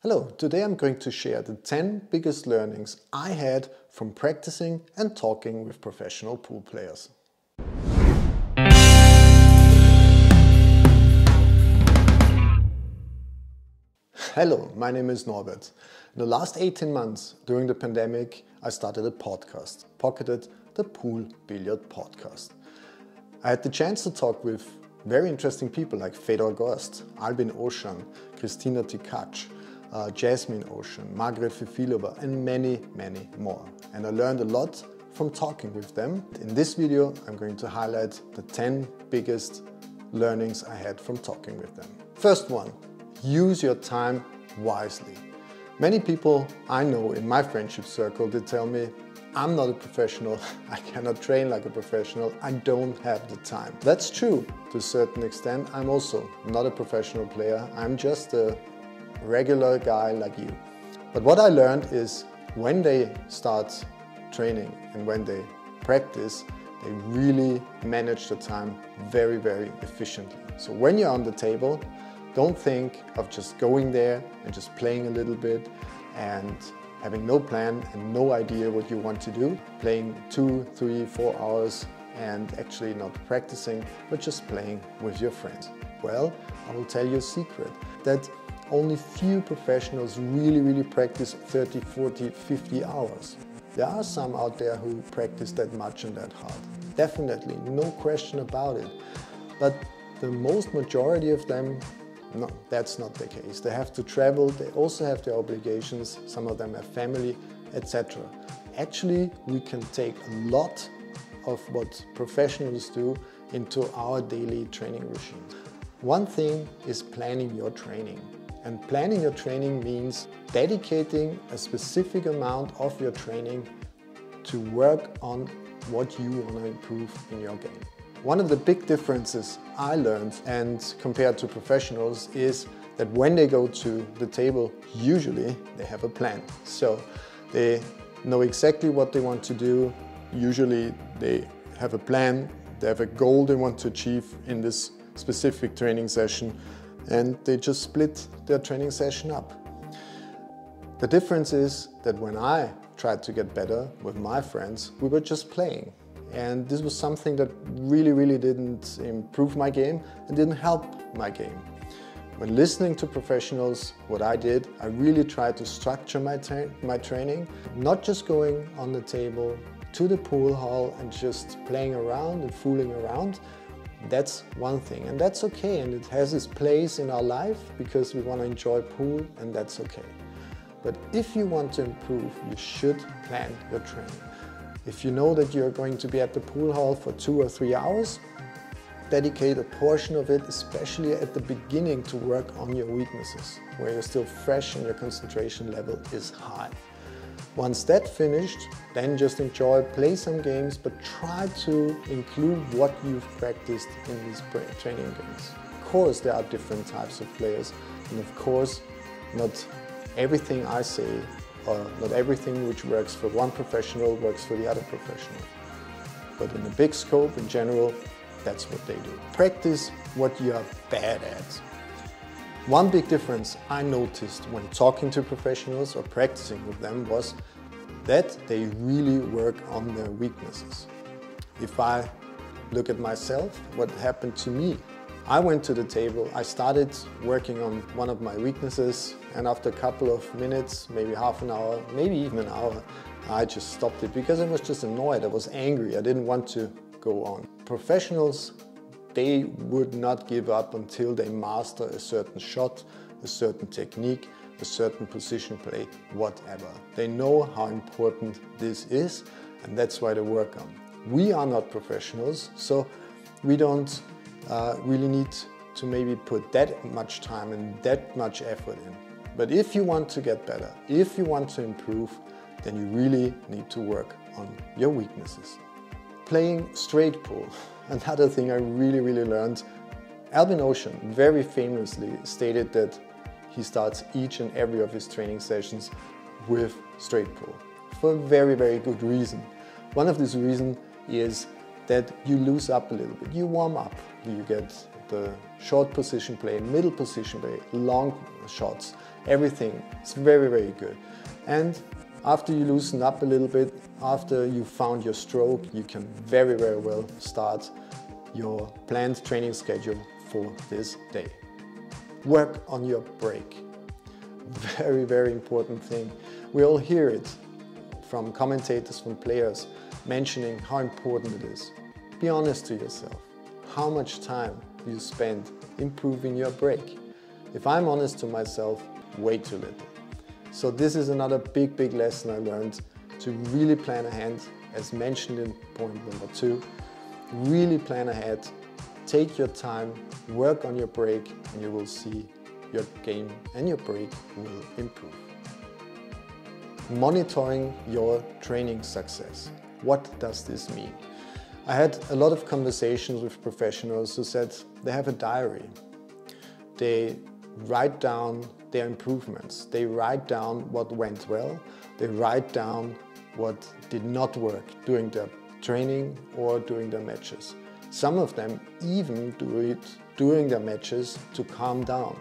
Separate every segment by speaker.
Speaker 1: Hello, today I'm going to share the 10 biggest learnings I had from practicing and talking with professional pool players. Hello, my name is Norbert. In the last 18 months during the pandemic, I started a podcast, pocketed the Pool Billiard Podcast. I had the chance to talk with very interesting people like Fedor Gorst, Albin Ouschan, Christina Tikac, Jasmine Ocean, Margaret Fifilova, and many more. And I learned a lot from talking with them. In this video, I'm going to highlight the 10 biggest learnings I had from talking with them. First one, use your time wisely. Many people I know in my friendship circle, they tell me, I'm not a professional, I cannot train like a professional, I don't have the time. That's true to a certain extent. I'm also not a professional player, I'm just a regular guy like you. But what I learned is when they start training and when they practice, they really manage the time very efficiently. So when you're on the table, don't think of just going there and just playing a little bit and having no plan and no idea what you want to do, playing 2, 3, 4 hours and actually not practicing, but just playing with your friends. Well, I will tell you a secret, that only few professionals really practice 30, 40, 50 hours. There are some out there who practice that much and that hard. Definitely, no question about it. But the most majority of them, no, that's not the case. They have to travel, they also have their obligations, some of them have family, etc. Actually, we can take a lot of what professionals do into our daily training regime. One thing is planning your training. And planning your training means dedicating a specific amount of your training to work on what you want to improve in your game. One of the big differences I learned and compared to professionals is that when they go to the table, usually they have a plan. So they know exactly what they want to do. Usually they have a plan, they have a goal they want to achieve in this specific training session, and they just split their training session up. The difference is that when I tried to get better with my friends, we were just playing. And this was something that really didn't improve my game and didn't help my game. When listening to professionals, what I did, I really tried to structure my training, not just going on the table to the pool hall and just playing around and fooling around. That's one thing, and that's okay, and it has its place in our life because we want to enjoy pool, and that's okay. But if you want to improve, you should plan your training. If you know that you're going to be at the pool hall for 2 or 3 hours, dedicate a portion of it, especially at the beginning, to work on your weaknesses, where you're still fresh and your concentration level is high. Once that's finished, then just enjoy, play some games, but try to include what you've practiced in these training games. Of course, there are different types of players, and of course, not everything I say, or not everything which works for one professional works for the other professional. But in a big scope, in general, that's what they do. Practice what you are bad at. One big difference I noticed when talking to professionals or practicing with them was that they really work on their weaknesses. If I look at myself, what happened to me? I went to the table, I started working on one of my weaknesses, and after a couple of minutes, maybe half an hour, maybe even an hour, I just stopped it because I was just annoyed, I was angry, I didn't want to go on. Professionals, they would not give up until they master a certain shot, a certain technique, a certain position play, whatever. They know how important this is, and that's why they work on. We are not professionals, so we don't really need to maybe put that much time and that much effort in. But if you want to get better, if you want to improve, then you really need to work on your weaknesses. Playing straight pool. Another thing I really learned, Albin Ouschan very famously stated that he starts each and every of his training sessions with straight pool for a very good reason. One of these reasons is that you loosen up a little bit, you warm up, you get the short position play, middle position play, long shots, everything. It's very, very good. And after you loosen up a little bit, after you found your stroke, you can very, very well start your planned training schedule for this day. Work on your break. Very, very important thing. We all hear it from commentators, from players, mentioning how important it is. Be honest to yourself. How much time do you spend improving your break? If I'm honest to myself, way too little. So this is another big, big lesson I learned, to really plan ahead, as mentioned in point number 2. Really plan ahead, take your time, work on your break, and you will see your game and your break will improve. Monitoring your training success. What does this mean? I had a lot of conversations with professionals who said they have a diary. They write down their improvements. They write down what went well. They write down what did not work during their training or during their matches. Some of them even do it during their matches to calm down.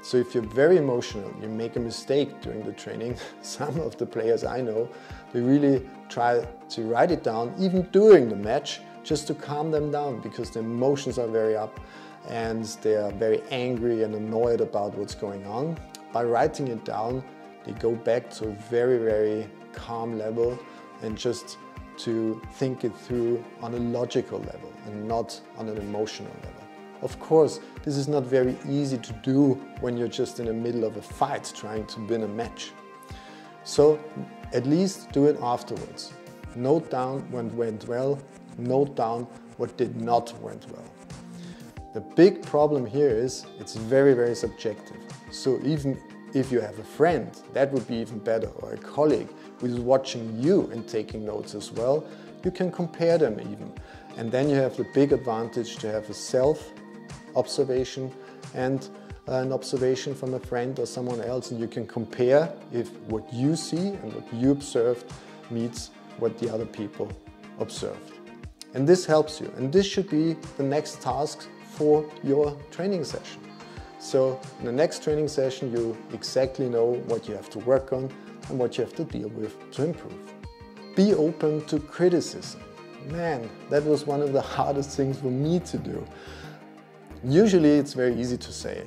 Speaker 1: So if you're very emotional, you make a mistake during the training, some of the players I know, they really try to write it down even during the match, just to calm them down, because the emotions are very up and they are very angry and annoyed about what's going on. By writing it down, they go back to a very, very calm level and just to think it through on a logical level and not on an emotional level. Of course, this is not very easy to do when you're just in the middle of a fight trying to win a match. So at least do it afterwards. Note down what went well, note down what did not went well. The big problem here is it's very, very subjective. So even if you have a friend, that would be even better, or a colleague who is watching you and taking notes as well, you can compare them even. And then you have the big advantage to have a self-observation and an observation from a friend or someone else, and you can compare if what you see and what you observed meets what the other people observed. And this helps you, and this should be the next task for your training session. So in the next training session, you exactly know what you have to work on and what you have to deal with to improve. Be open to criticism. Man, that was one of the hardest things for me to do. Usually it's very easy to say,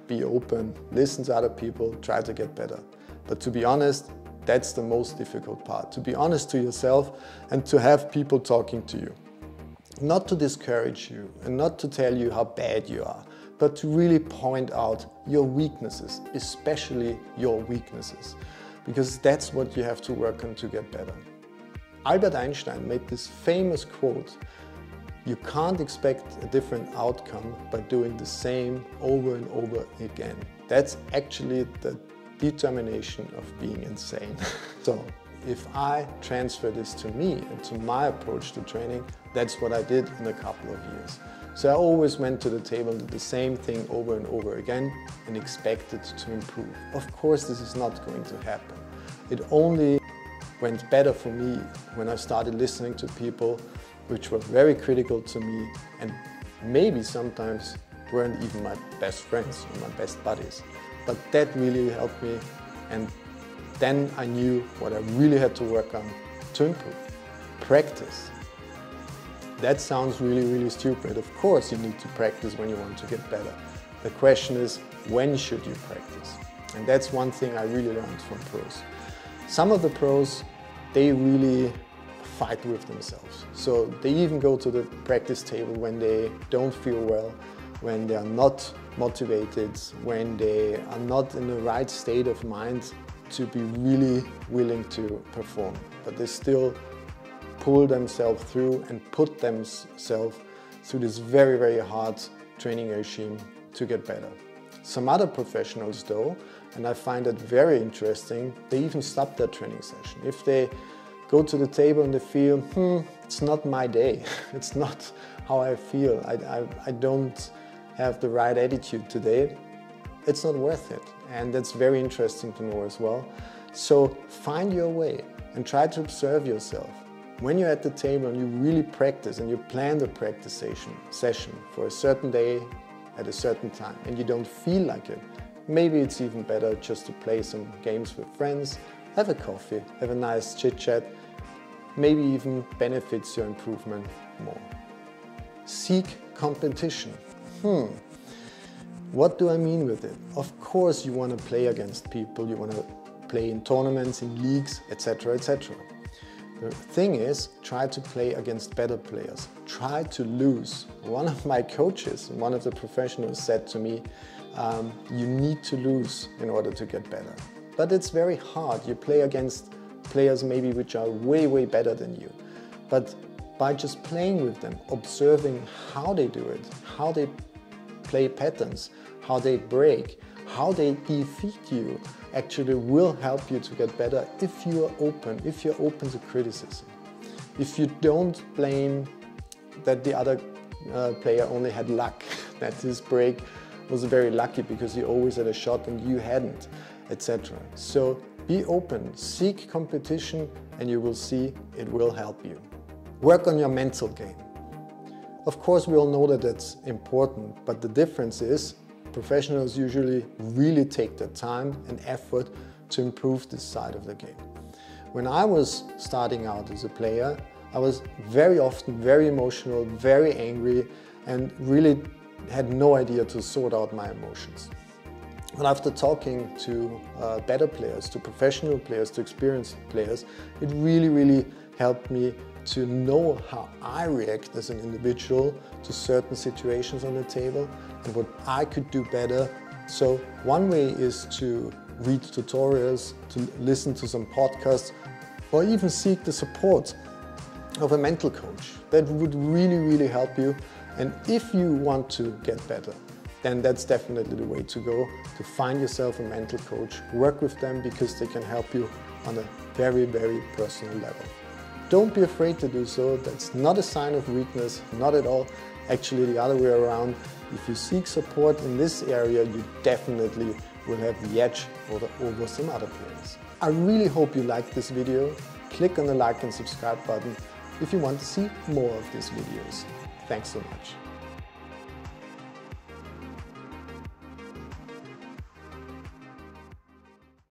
Speaker 1: be open, listen to other people, try to get better. But to be honest, that's the most difficult part. To be honest to yourself and to have people talking to you. Not to discourage you and not to tell you how bad you are, but to really point out your weaknesses, especially your weaknesses, because that's what you have to work on to get better. Albert Einstein made this famous quote, "You can't expect a different outcome by doing the same over and over again." That's actually the determination of being insane. So if I transfer this to me and to my approach to training, that's what I did in a couple of years. So I always went to the table and did the same thing over and over again and expected to improve. Of course, this is not going to happen. It only went better for me when I started listening to people which were very critical to me and maybe sometimes weren't even my best friends or my best buddies. But that really helped me, and then I knew what I really had to work on to improve. Practice. That sounds really, really stupid. Of course you need to practice when you want to get better. The question is, when should you practice? And that's one thing I really learned from pros. Some of the pros, they really fight with themselves. So they even go to the practice table when they don't feel well, when they are not motivated, when they are not in the right state of mind to be really willing to perform. But they still pull themselves through and put themselves through this very, very hard training regime to get better. Some other professionals though, and I find that very interesting, they even stop their training session. If they go to the table and they feel, it's not my day, it's not how I feel, I don't have the right attitude today, it's not worth it. And that's very interesting to know as well. So find your way and try to observe yourself. When you're at the table and you really practice and you plan the practice session for a certain day at a certain time and you don't feel like it, maybe it's even better just to play some games with friends, have a coffee, have a nice chit-chat, maybe even benefits your improvement more. Seek competition. What do I mean with it? Of course you want to play against people, you want to play in tournaments, in leagues, etc., etc. The thing is, try to play against better players. Try to lose. One of my coaches, one of the professionals said to me, you need to lose in order to get better. But it's very hard. You play against players maybe which are way, way better than you. But by just playing with them, observing how they do it, how they play patterns, how they break, how they defeat you, actually will help you to get better if you're open to criticism. If you don't blame that the other player only had luck, that his break was very lucky because he always had a shot and you hadn't, etc. So be open, seek competition, and you will see it will help you. Work on your mental game. Of course, we all know that that's important, but the difference is professionals usually really take their time and effort to improve this side of the game. When I was starting out as a player, I was very often very emotional, very angry, and really had no idea to sort out my emotions. But after talking to better players, to professional players, to experienced players, it really helped me to know how I react as an individual to certain situations on the table and what I could do better. So one way is to read tutorials, to listen to some podcasts, or even seek the support of a mental coach. That would really help you. And if you want to get better, then that's definitely the way to go, to find yourself a mental coach, work with them because they can help you on a very personal level. Don't be afraid to do so. That's not a sign of weakness, not at all. Actually, the other way around. If you seek support in this area, you definitely will have the edge over some other players. I really hope you liked this video. Click on the like and subscribe button if you want to see more of these videos. Thanks so much.